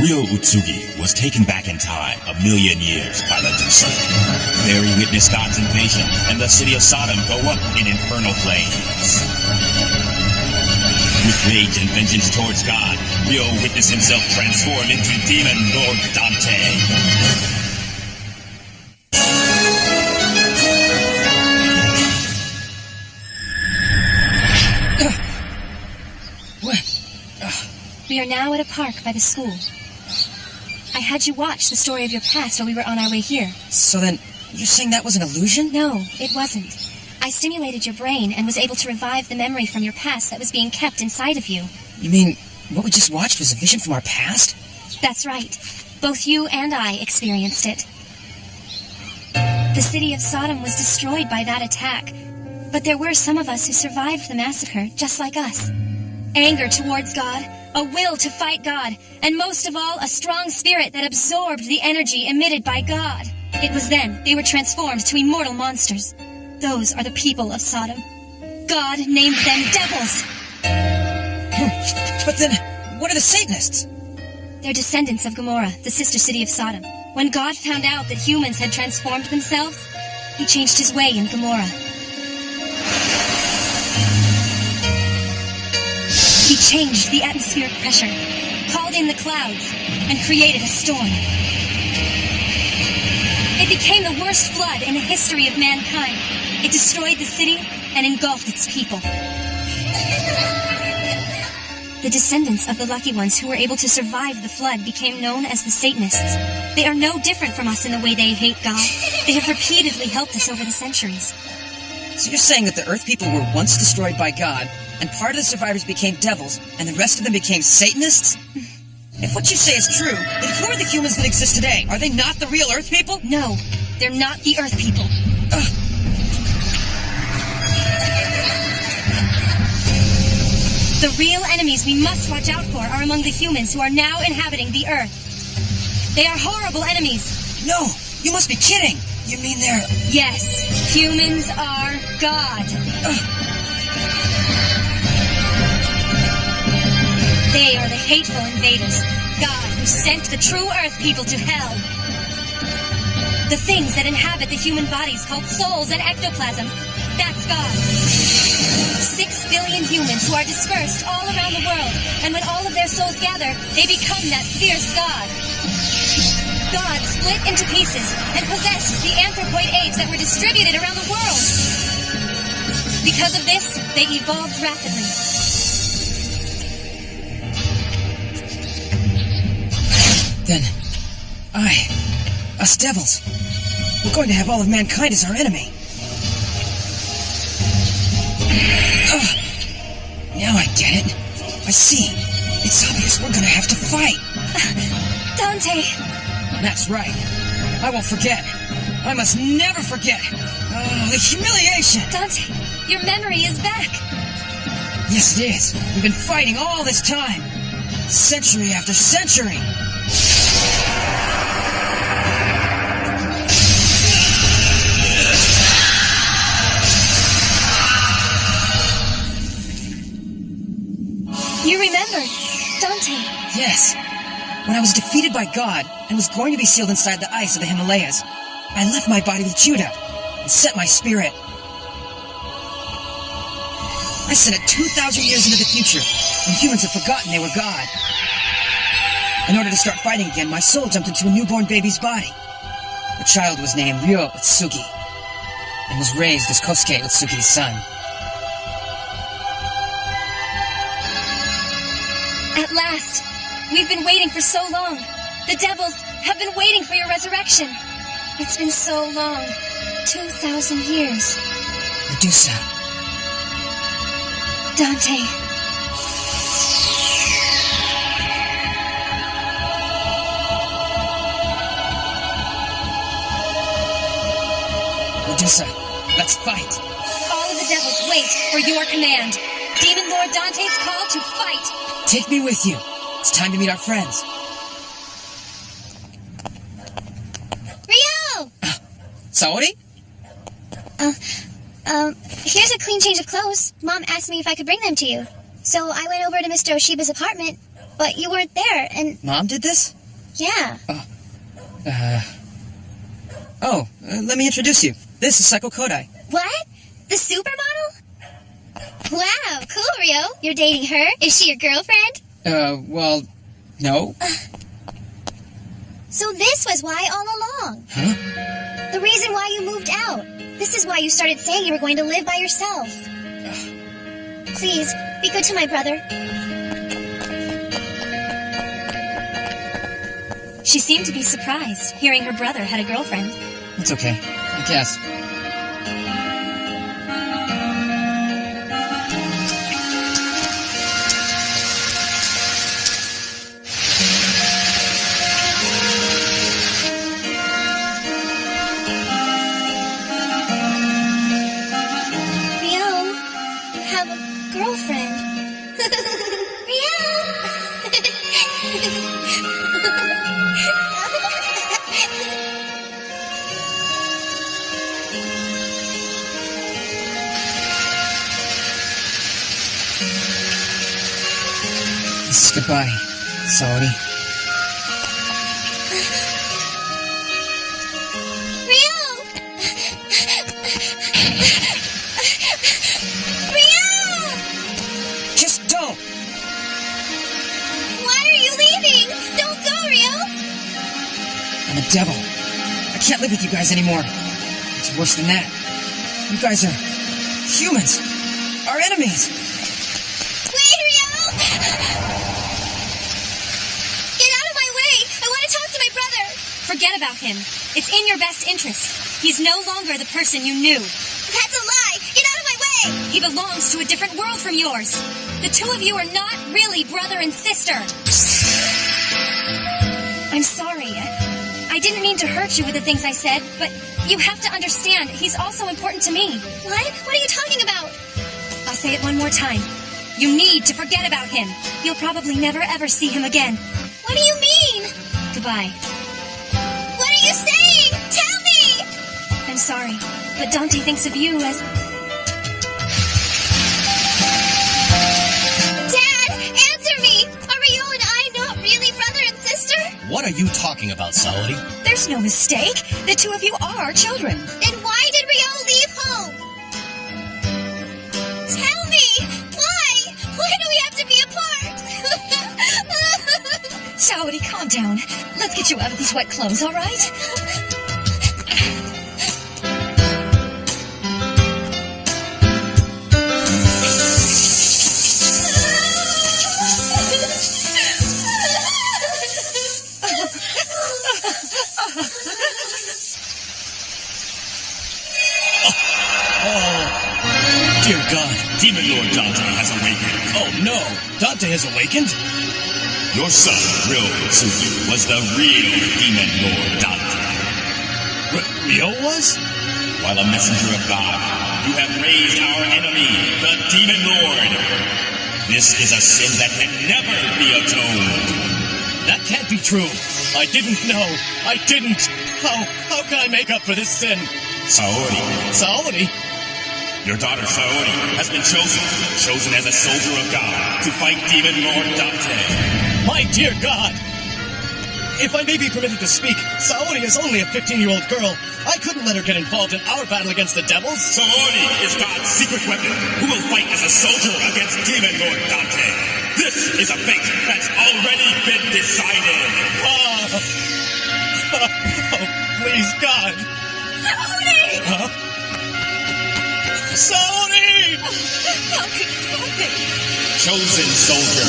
Ryo Utsugi was taken back in time 1,000,000 years by Medusa. There he witnessed God's invasion and the city of Sodom go up in infernal flames. With rage and vengeance towards God, Ryo witnessed himself transform into Demon Lord Dante. We are now at a park by the school. I had you watch the story of your past while we were on our way here. So then, you're saying that was an illusion? No, it wasn't. I stimulated your brain and was able to revive the memory from your past that was being kept inside of you. You mean, what we just watched was a vision from our past? That's right. Both you and I experienced it. The city of Sodom was destroyed by that attack, but there were some of us who survived the massacre, just like us. Anger towards God, a will to fight God, and most of all, a strong spirit that absorbed the energy emitted by God. It was then they were transformed to immortal monsters. Those are the people of Sodom. God named them devils. But then, what are the Satanists? They're descendants of Gomorrah, the sister city of Sodom. When God found out that humans had transformed themselves, he changed his way in Gomorrah. He changed the atmospheric pressure, called in the clouds, and created a storm. It became the worst flood in the history of mankind. It destroyed the city and engulfed its people. The descendants of the lucky ones who were able to survive the flood became known as the Satanists. They are no different from us in the way they hate God. They have repeatedly helped us over the centuries. So you're saying that the Earth people were once destroyed by God, and part of the survivors became devils, and the rest of them became Satanists? If what you say is true, then who are the humans that exist today? Are they not the real Earth people? No, they're not the Earth people. The real enemies we must watch out for are among the humans who are now inhabiting the Earth. They are horrible enemies. No, you must be kidding. You mean they're... Yes, humans are God. They are the hateful invaders. God who sent the true Earth people to hell. The things that inhabit the human bodies called souls and ectoplasm. That's God. 6 billion humans who are dispersed all around the world, and when all of their souls gather, they become that fierce God. God split into pieces and possessed the anthropoid apes that were distributed around the world. Because of this, they evolved rapidly. Then, us devils, we're going to have all of mankind as our enemy. Now I get it. I see. It's obvious we're gonna have to fight. Dante! That's right. I won't forget. I must never forget. The humiliation! Dante, your memory is back. Yes, it is. We've been fighting all this time. Century after century. You remembered, Dante. Yes. When I was defeated by God and was going to be sealed inside the ice of the Himalayas, I left my body with Judah and set my spirit. I sent it 2,000 years into the future when humans had forgotten they were God. In order to start fighting again, my soul jumped into a newborn baby's body. The child was named Ryo Utsugi and was raised as Kosuke Utsugi's son. At last! We've been waiting for so long. The devils have been waiting for your resurrection. It's been so long. 2,000 years. Medusa. Dante. Medusa, let's fight. All of the devils wait for your command. Demon Lord Dante's call to fight. Take me with you. It's time to meet our friends. Ryo! Saori? Here's a clean change of clothes. Mom asked me if I could bring them to you. So I went over to Mr. Oshiba's apartment, but you weren't there, and... Mom did this? Yeah. Let me introduce you. This is Psycho Kodai. What? The supermodel? Wow, cool, Rio. You're dating her? Is she your girlfriend? Well, no. So this was why all along. Huh? The reason why you moved out. This is why you started saying you were going to live by yourself. Please, be good to my brother. She seemed to be surprised, hearing her brother had a girlfriend. It's okay, I guess. Girlfriend. This is goodbye, Saori. I'm a devil. I can't live with you guys anymore. It's worse than that. You guys are humans. Our enemies. Wait, Rio! Get out of my way! I want to talk to my brother! Forget about him. It's in your best interest. He's no longer the person you knew. That's a lie! Get out of my way! He belongs to a different world from yours. The two of you are not really brother and sister. I'm sorry. I didn't mean to hurt you with the things I said, but you have to understand, he's also important to me. What? What are you talking about? I'll say it one more time. You need to forget about him. You'll probably never ever see him again. What do you mean? Goodbye. What are you saying? Tell me! I'm sorry, but Dante thinks of you as... Dad, answer me! Are Rio and I not really brother and sister? What are you talking about, Saori? There's no mistake. The two of you are children. Then why did Rio leave home? Tell me! Why? Why do we have to be apart? Saori, calm down. Let's get you out of these wet clothes, all right? Dear God, Demon Lord Dante has awakened. oh no, Dante has awakened? Your son, Ryo Utsugi, was the real Demon Lord Dante. Rio was? While a messenger of God, you have raised our enemy, the Demon Lord. This is a sin that can never be atoned. That can't be true. I didn't know. I didn't. How can I make up for this sin? Saori, Saori? your daughter Saori has been chosen as a soldier of God to fight Demon Lord Dante. My dear God! If I may be permitted to speak, Saori is only a 15-year-old girl. I couldn't let her get involved in our battle against the devils. Saori is God's secret weapon who will fight as a soldier against Demon Lord Dante. This is a fate that's already been decided. Oh, please, God. Saori! Huh? Saori! How could you stop it? Chosen soldier,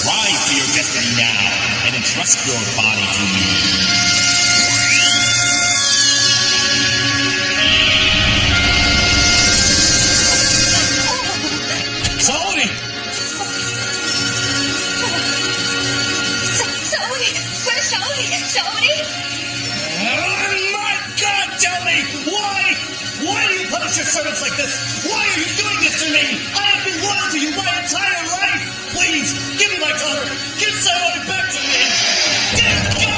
rise to your destiny now and entrust your body to me. Saori! Saori! Where's Saori? Saori? Oh my God, tell me! Why? Why do you punish your servants like this? Why are you doing this to me? I have been loyal to you my entire life! Please, give me my daughter! Give Saori back to me! Dear God!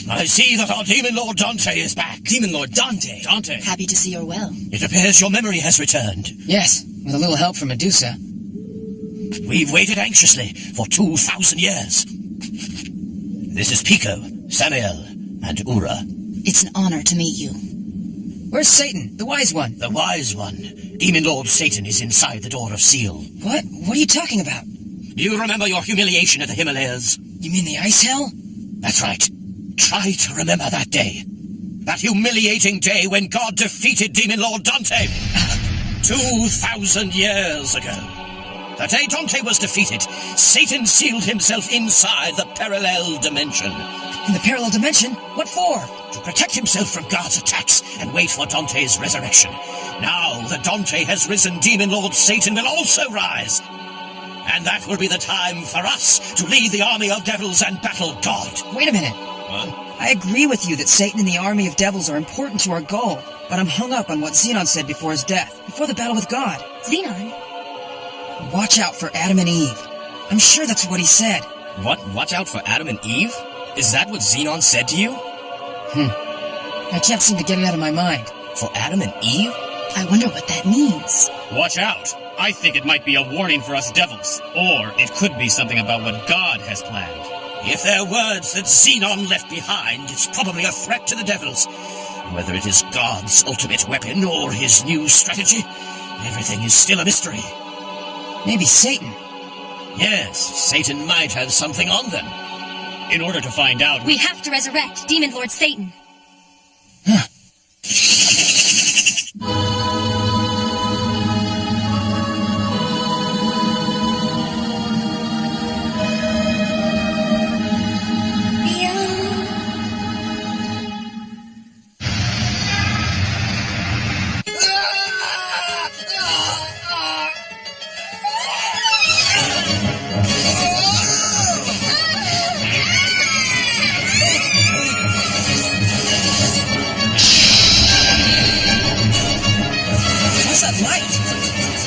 I see that our Demon Lord Dante is back. Demon Lord Dante? Dante. Happy to see you're well. It appears your memory has returned. Yes, with a little help from Medusa. We've waited anxiously for 2,000 years. This is Pico, Samael, and Ura. It's an honor to meet you. Where's Satan, the wise one? The wise one. Demon Lord Satan is inside the Door of Seal. What? What are you talking about? Do you remember your humiliation at the Himalayas? You mean the ice hell? That's right. Try to remember that day. That humiliating day when God defeated Demon Lord Dante. 2,000 years ago. The day Dante was defeated, Satan sealed himself inside the parallel dimension. In the parallel dimension? What for? To protect himself from God's attacks and wait for Dante's resurrection. Now that Dante has risen, Demon Lord Satan will also rise. And that will be the time for us to lead the army of devils and battle God. Wait a minute. I agree with you that Satan and the army of devils are important to our goal, but I'm hung up on what Xenon said before his death, before the battle with God. Xenon? Watch out for Adam and Eve. I'm sure that's what he said. What? Watch out for Adam and Eve? Is that what Xenon said to you? I can't seem to get it out of my mind. For Adam and Eve? I wonder what that means. Watch out. I think it might be a warning for us devils. Or it could be something about what God has planned. If they're words that Xenon left behind, it's probably a threat to the devils. Whether it is God's ultimate weapon or his new strategy, everything is still a mystery. Maybe Satan. Yes, Satan might have something on them. In order to find out... We have to resurrect Demon Lord Satan.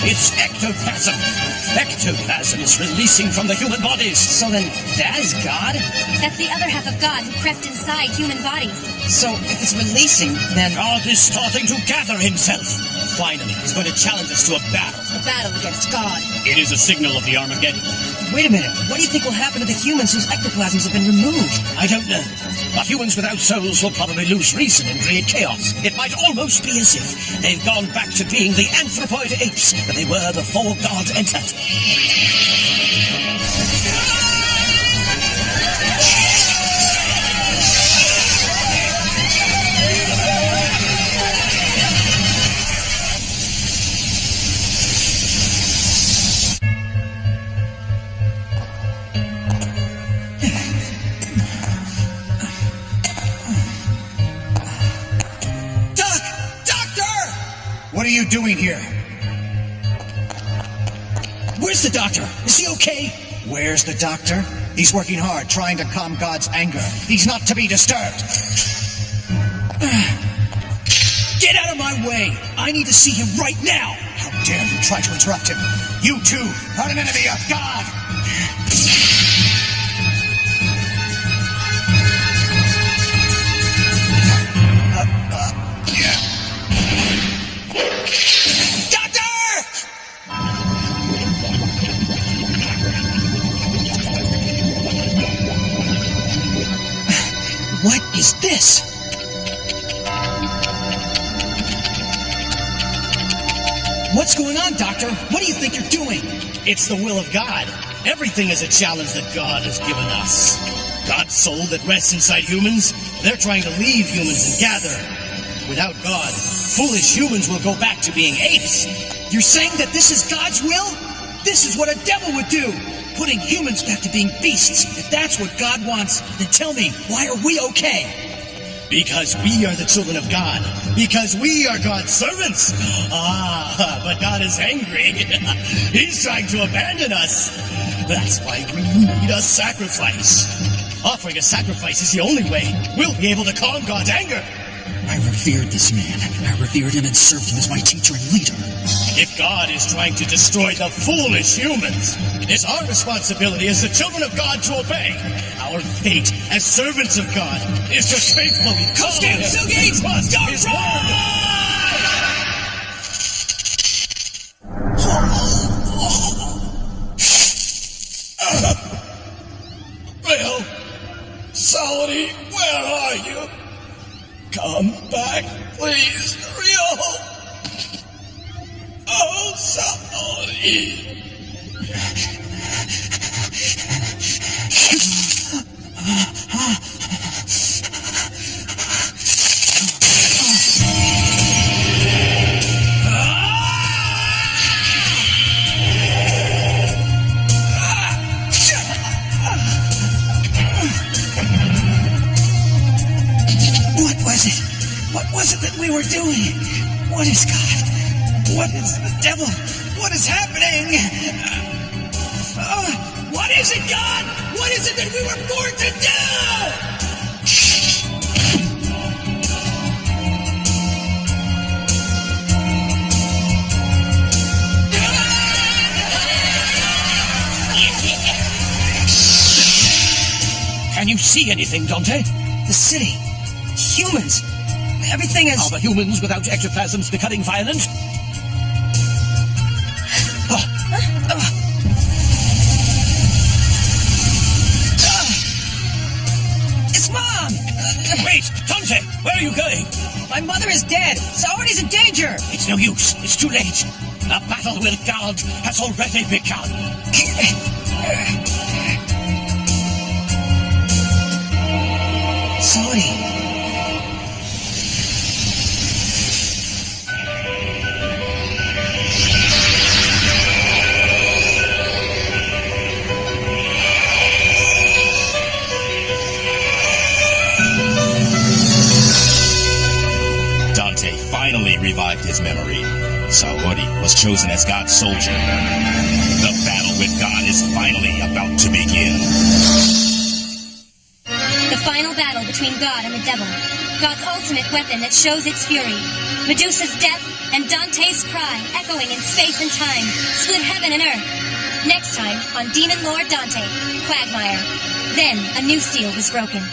It's ectoplasm. Ectoplasm is releasing from the human bodies. So then, that is God? That's the other half of God who crept inside human bodies. So, if it's releasing, then... God is starting to gather himself. Finally, he's going to challenge us to a battle. A battle against God. It is a signal of the Armageddon. Wait a minute. What do you think will happen to the humans whose ectoplasms have been removed? I don't know. But humans without souls will probably lose reason and create chaos. It might almost be as if they've gone back to being the anthropoid apes that they were before God entered. What are you doing here? Where's the doctor? Is he okay? Where's the doctor? He's working hard, trying to calm God's anger. He's not to be disturbed. Get out of my way! I need to see him right now! How dare you try to interrupt him? You too are an enemy of God! What is this? What's going on, Doctor? What do you think you're doing? It's the will of God. Everything is a challenge that God has given us. God's soul that rests inside humans, they're trying to leave humans and gather. Without God, foolish humans will go back to being apes. You're saying that this is God's will? This is what a devil would do! Putting humans back to being beasts. If that's what God wants, then tell me, why are we okay? Because we are the children of God. Because we are God's servants. But God is angry. He's trying to abandon us. That's why we need a sacrifice. Offering a sacrifice is the only way we'll be able to calm God's anger. I revered this man. I revered him and served him as my teacher and leader. If God is trying to destroy the foolish humans, it is our responsibility as the children of God to obey. Our fate as servants of God is to faithfully follow Him and trust His word. Will, Saladin, where are you? Come back, please, Rio. Oh, Saladin. What was it that we were doing? What is God? What is the devil? What is happening? What is it, God? What is it that we were born to do? Can you see anything, Dante? The city. Humans. Everything is... Are the humans without ectoplasms becoming violent? It's Mom! Wait, Dante, where are you going? My mother is dead. Somebody's in danger. It's no use. It's too late. The battle with God has already begun. Saladin. Finally revived his memory. Saori was chosen as God's soldier. The battle with God is finally about to begin. The final battle between God and the devil. God's ultimate weapon that shows its fury. Medusa's death and Dante's cry echoing in space and time split heaven and earth. Next time on Demon Lord Dante, Quagmire. Then a new seal was broken.